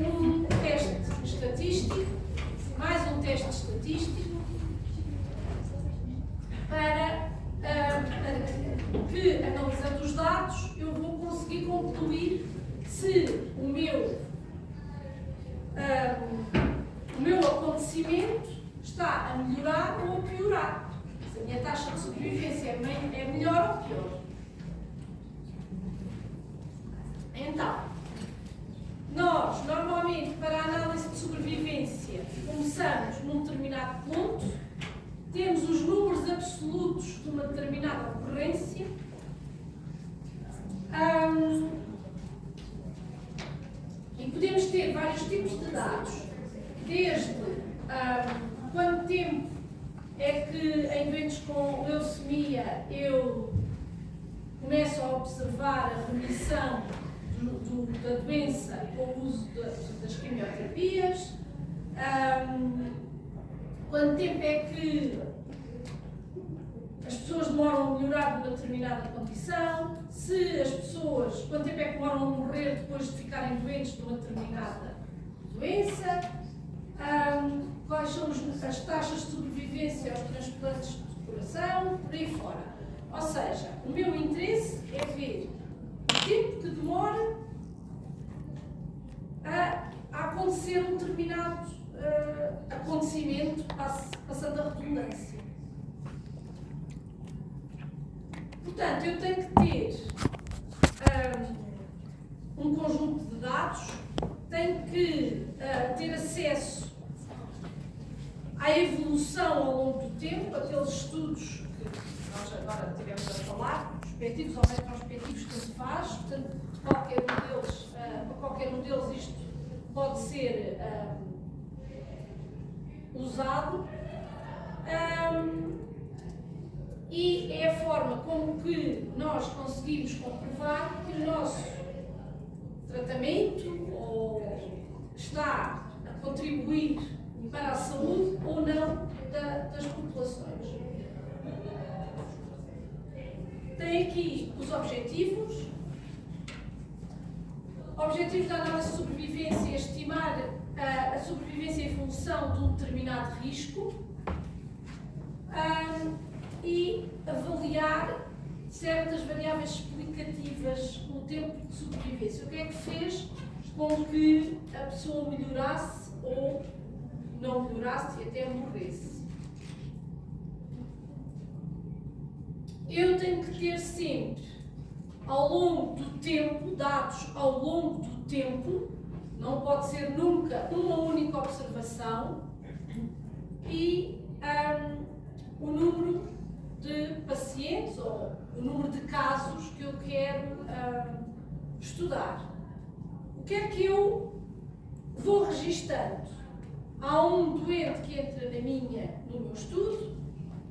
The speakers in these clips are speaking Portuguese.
um teste estatístico, mais um teste estatístico, para que, analisando os dados, eu vou conseguir concluir se o meu acontecimento está a melhorar ou a piorar. Se a minha taxa de sobrevivência é melhor ou pior. Então, nós, normalmente, para a análise de sobrevivência, começamos num determinado ponto, temos os números absolutos de uma determinada ocorrência, e podemos ter vários tipos de dados, desde quanto tempo é que em doentes com leucemia eu começo a observar a remissão da doença com o uso das quimioterapias, quanto tempo é que as pessoas demoram a melhorar de uma determinada condição, quanto tempo é que demoram a morrer depois de ficarem doentes de uma determinada doença, quais são as taxas de sobrevivência aos transplantes de coração, por aí fora. Ou seja, o meu interesse é ver o tempo que demora a acontecer um determinado acontecimento, passando a redundância. Portanto, eu tenho que ter um conjunto de dados, tenho que ter acesso à evolução ao longo do tempo, aqueles estudos que nós agora tivemos a falar, prospectivos ou retrospectivos que se faz, portanto, para qualquer um deles isto pode ser usado. E é a forma como que nós conseguimos comprovar que o nosso tratamento está a contribuir para a saúde ou não das populações. Tem aqui os objetivos. Objetivos da análise de sobrevivência: estimar a sobrevivência em função de um determinado risco e avaliar certas variáveis explicativas no tempo de sobrevivência. O que é que fez com que a pessoa melhorasse ou não melhorasse e até morresse? Eu tenho que ter sempre, ao longo do tempo, dados ao longo do tempo, não pode ser nunca uma única observação, e o número de pacientes ou o número de casos que eu quero estudar. O que é que eu vou registando? Há um doente que entra no meu estudo,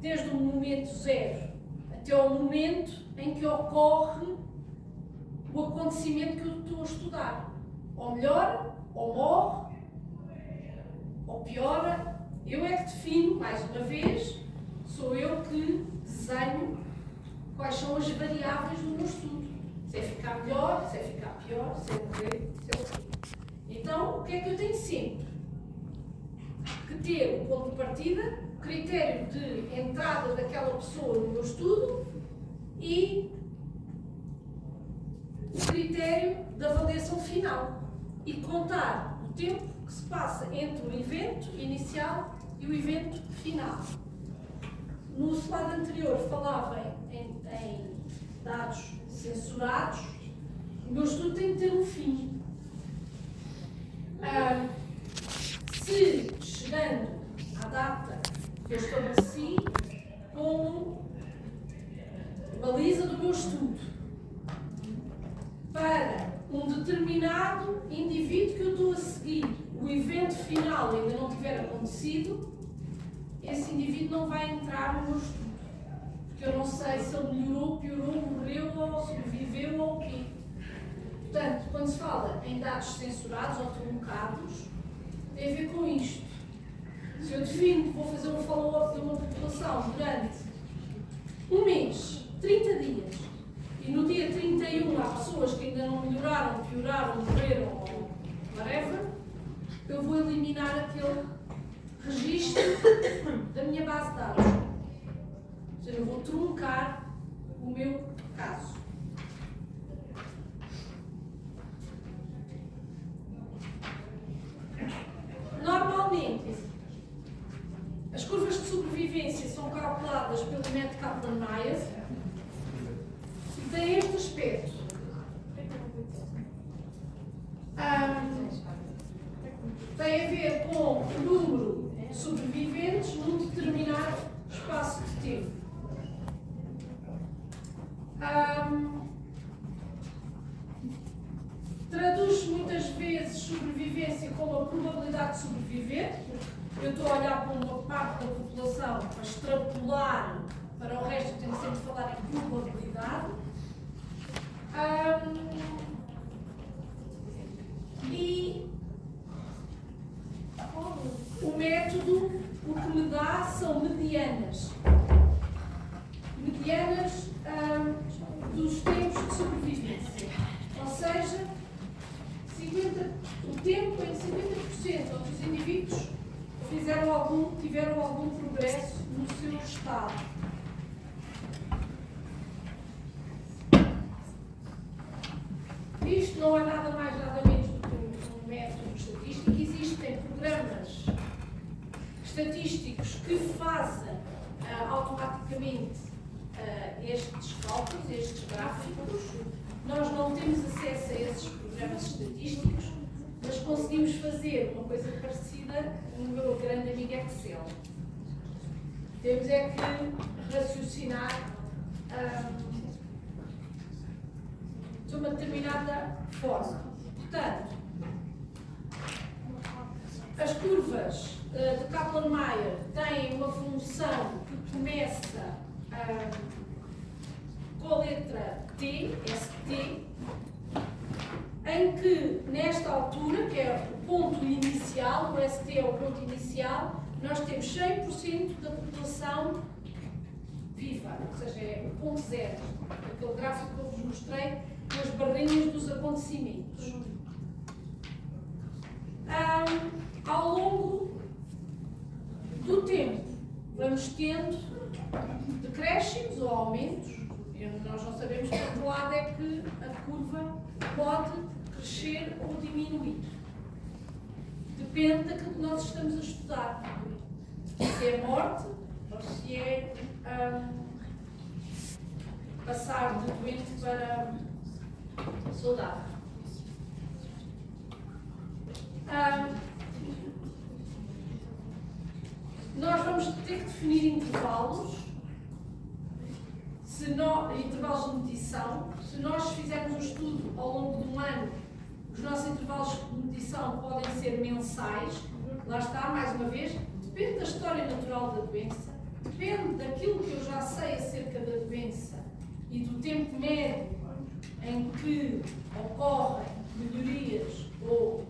desde o momento zero até o momento em que ocorre o acontecimento que eu estou a estudar. Ou melhora, ou morre, ou piora. Eu é que defino, mais uma vez, sou eu que desenho quais são as variáveis do meu estudo. Se é ficar melhor, se é ficar pior, se é morrer, se é o quê. Então, o que é que eu tenho sempre? Que ter o ponto de partida, o critério de entrada daquela pessoa no meu estudo e o critério da avaliação final. E contar o tempo que se passa entre o evento inicial e o evento final. No slide anterior falava em dados censurados. O meu estudo tem que ter um fim. Se chegando à data que eu estabeleci como baliza do meu estudo para um determinado indivíduo que eu estou a seguir, o evento final ainda não tiver acontecido, esse indivíduo não vai entrar no meu estudo, porque eu não sei se ele melhorou, piorou, morreu ou sobreviveu ou o quê. Portanto, quando se fala em dados censurados ou truncados, tem a ver com isto. Se eu defino que vou fazer um follow-up de uma população durante um mês, 30 dias, e no dia 31 há pessoas que ainda não melhoraram, pioraram, morreram ou whatever, eu vou eliminar aquele registro da minha base de dados. Ou seja, eu vou truncar o meu caso. Normalmente, as curvas de sobrevivência são calculadas pelo método Kaplan-Meier e têm este aspecto. Tem a ver com o número de sobreviventes num determinado espaço de tempo. Traduz-se muitas vezes sobrevivência como a probabilidade de sobreviver, porque eu estou a olhar para uma parte da população para extrapolar para o resto, eu tenho sempre de falar em probabilidade. E o método, o que me dá são medianas. Medianas dos tempos de sobrevivência. Ou seja, o tempo em 50% dos indivíduos tiveram algum progresso no seu estado. Isto não é nada mais, nada menos do que um método estatístico. Existem programas estatísticos que fazem automaticamente estes cálculos, estes gráficos. Nós não temos acesso a esses programas estatísticos, mas conseguimos fazer uma coisa parecida no meu grande amigo Excel. Temos é que raciocinar de uma determinada forma. Portanto, as curvas de Kaplan-Meier têm uma função que começa com a letra T, ST, em que, nesta altura, que é o ponto inicial, o ST é o ponto inicial, nós temos 100% da população viva, ou seja, é o ponto zero, aquele gráfico que eu vos mostrei, com as barrinhas dos acontecimentos. Ao longo do tempo, vamos tendo decréscimos ou aumentos. Nós não sabemos para que lado é que a curva pode crescer ou diminuir. Depende daquilo que nós estamos a estudar. Se é morte ou se é passar de doente para saudável. Nós vamos ter que definir intervalos, intervalos de medição. Se nós fizermos um estudo ao longo de um ano, os nossos intervalos de medição podem ser mensais. Lá está, mais uma vez, depende da história natural da doença, depende daquilo que eu já sei acerca da doença e do tempo médio em que ocorrem melhorias ou,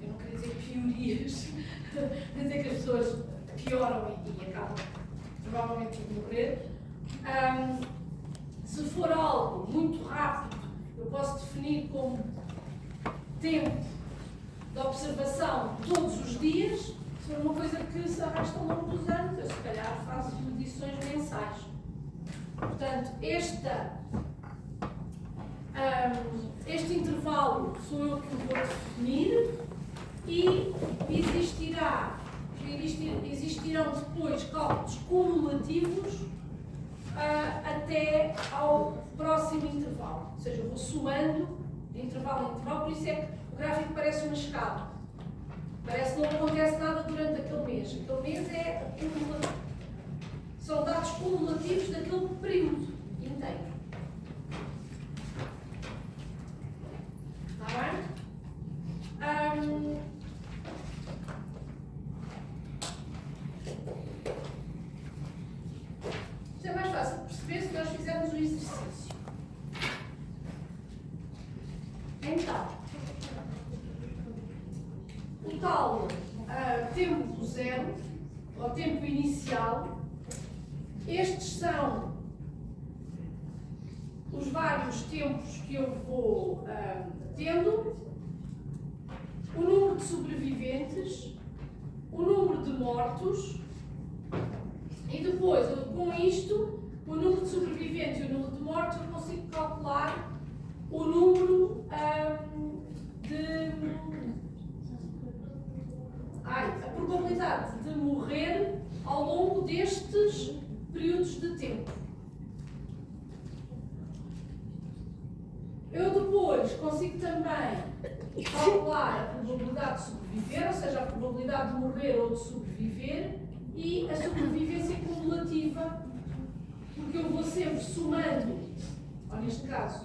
eu não queria dizer piorias, quer dizer que as pessoas pioram e acabam provavelmente por morrer. Se for algo muito rápido, eu posso definir como tempo de observação todos os dias. Se for uma coisa que se arrasta ao longo dos anos, eu se calhar faço medições mensais. Portanto, este intervalo sou eu que o vou definir e existirão depois cálculos cumulativos até ao próximo intervalo. Ou seja, eu vou somando de intervalo em intervalo, por isso é que o gráfico parece uma escala. Parece que não acontece nada durante aquele mês. Aquele mês é acumulativo. São dados cumulativos daquele período inteiro. Está bem? Isto é mais fácil de perceber se nós fizermos o exercício. Então, o tal tempo zero, ou tempo inicial, estes são os vários tempos que eu vou tendo número de sobreviventes, o número de mortos, e depois, com isto, o número de sobreviventes e o número de mortos, eu consigo calcular o número a probabilidade de morrer ao longo destes períodos de tempo. Eu depois consigo também calcular a probabilidade de sobreviver, ou seja, a probabilidade de morrer ou de sobreviver, e a sobrevivência cumulativa, porque eu vou sempre somando, ou neste caso,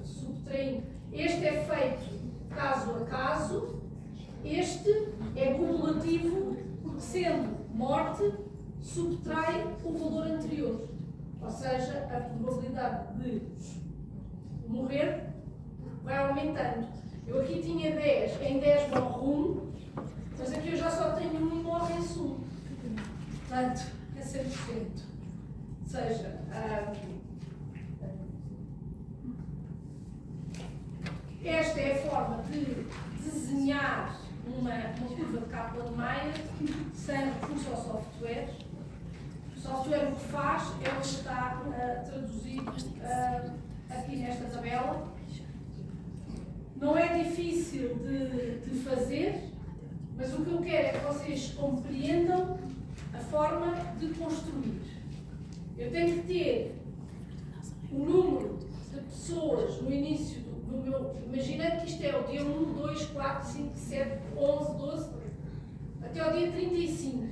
subtraindo. Este é feito caso a caso, este é cumulativo, porque sendo morte, subtrai o valor anterior. Ou seja, a probabilidade de morrer vai aumentando. Eu aqui tinha 10, em 10 morre 1, mas aqui eu já só tenho 1 e morre-se 1. Portanto, é 100%. Ou seja, esta é a forma de desenhar uma curva de Kaplan-Meier sem recurso ao software. O software o que faz é o que está traduzido aqui nesta tabela. Não é difícil de fazer, mas o que eu quero é que vocês compreendam a forma de construir. Eu tenho que ter o número de pessoas no início do meu... Imaginando que isto é o dia 1, 2, 4, 5, 7, 11, 12, até ao dia 35.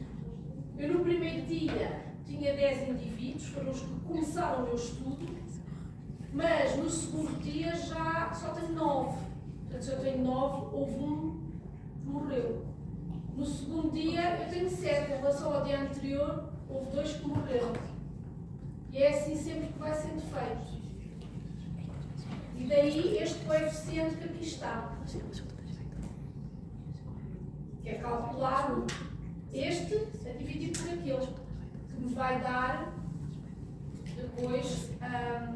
Eu no primeiro dia tinha 10 indivíduos, foram os que começaram o meu estudo, mas no segundo dia já só tenho 9. Portanto, se eu tenho 9, houve um que morreu. No segundo dia eu tenho 7, em relação ao dia anterior, houve 2 que morreram. E é assim sempre que vai sendo feito. E daí este coeficiente que aqui está, que é calculado este a dividir por aquele, que me vai dar depois a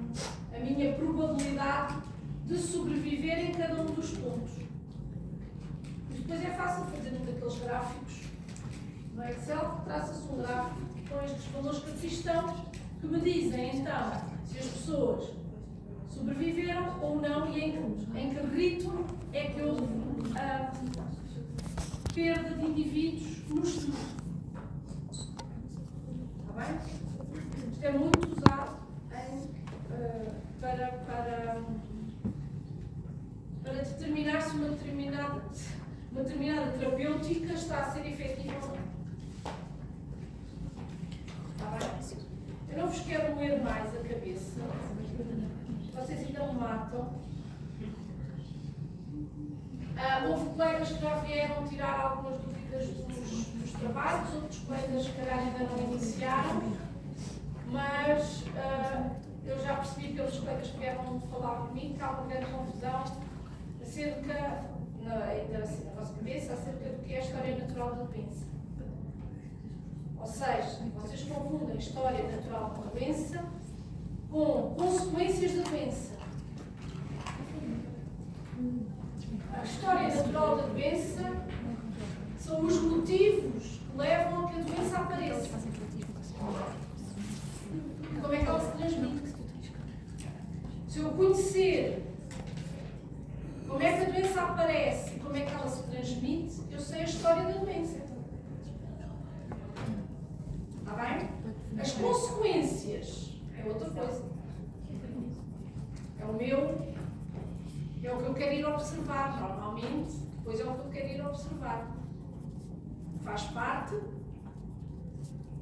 minha probabilidade de sobreviver em cada um dos pontos. E depois é fácil fazer um daqueles gráficos no Excel, traça-se um gráfico com estes valores que aqui estão, que me dizem então se as pessoas sobreviveram ou não e em que ritmo é que houve perda de indivíduos no estudo. Está bem? Isto é muito usado para determinar se uma determinada terapêutica está a ser efetiva ou não. Está bem? Eu não vos quero moer mais a cabeça. Vocês ainda me matam. Houve colegas que já vieram tirar algumas dúvidas dos trabalhos, outros colegas que calhar ainda não iniciaram, mas eu já percebi pelos colegas que vieram falar comigo que há uma grande confusão acerca, ainda assim na vossa cabeça, acerca do que é a história natural da doença. Ou seja, vocês confundem história natural da doença com consequências da doença. A história natural da doença são os motivos que levam a que a doença apareça. Como é que ela se transmite? Se eu conhecer como é que a doença aparece e como é que ela se transmite, eu sei a história da doença. Está bem? As consequências é outra coisa. É o que eu quero ir observar, normalmente, depois é o que eu quero ir observar. Faz parte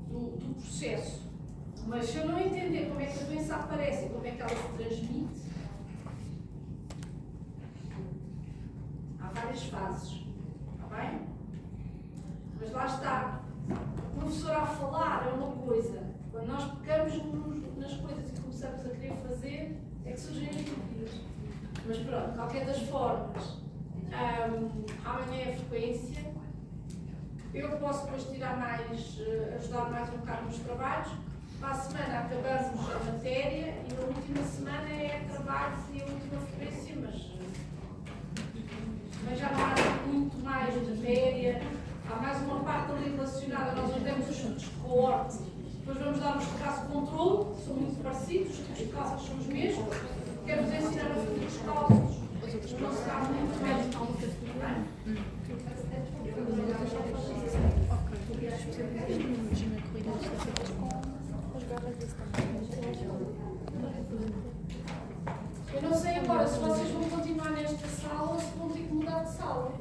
do processo. Mas se eu não entender como é que a doença aparece e como é que ela se transmite, há várias fases. Está bem? Mas lá está. O professor a falar é uma coisa. Quando nós pecamos nas coisas e começamos a querer fazer, é que surgem as dúvidas. Mas pronto, de qualquer das formas, amanhã é a frequência. Eu posso depois tirar mais, ajudar mais um bocado nos trabalhos. Para a semana acabamos a matéria e na última semana é trabalhos e a última frequência, mas já não há muito mais do Há mais uma parte ali relacionada, nós hoje demos os chutes de coorte, depois vamos dar os de traço controle, que são muito parecidos, os tipos de calças são os mesmos. Quero-vos ensinar a fazer os calços. Não se dá muito bem. Eu não sei agora se vocês vão continuar nesta sala ou se vão ter que mudar de sala.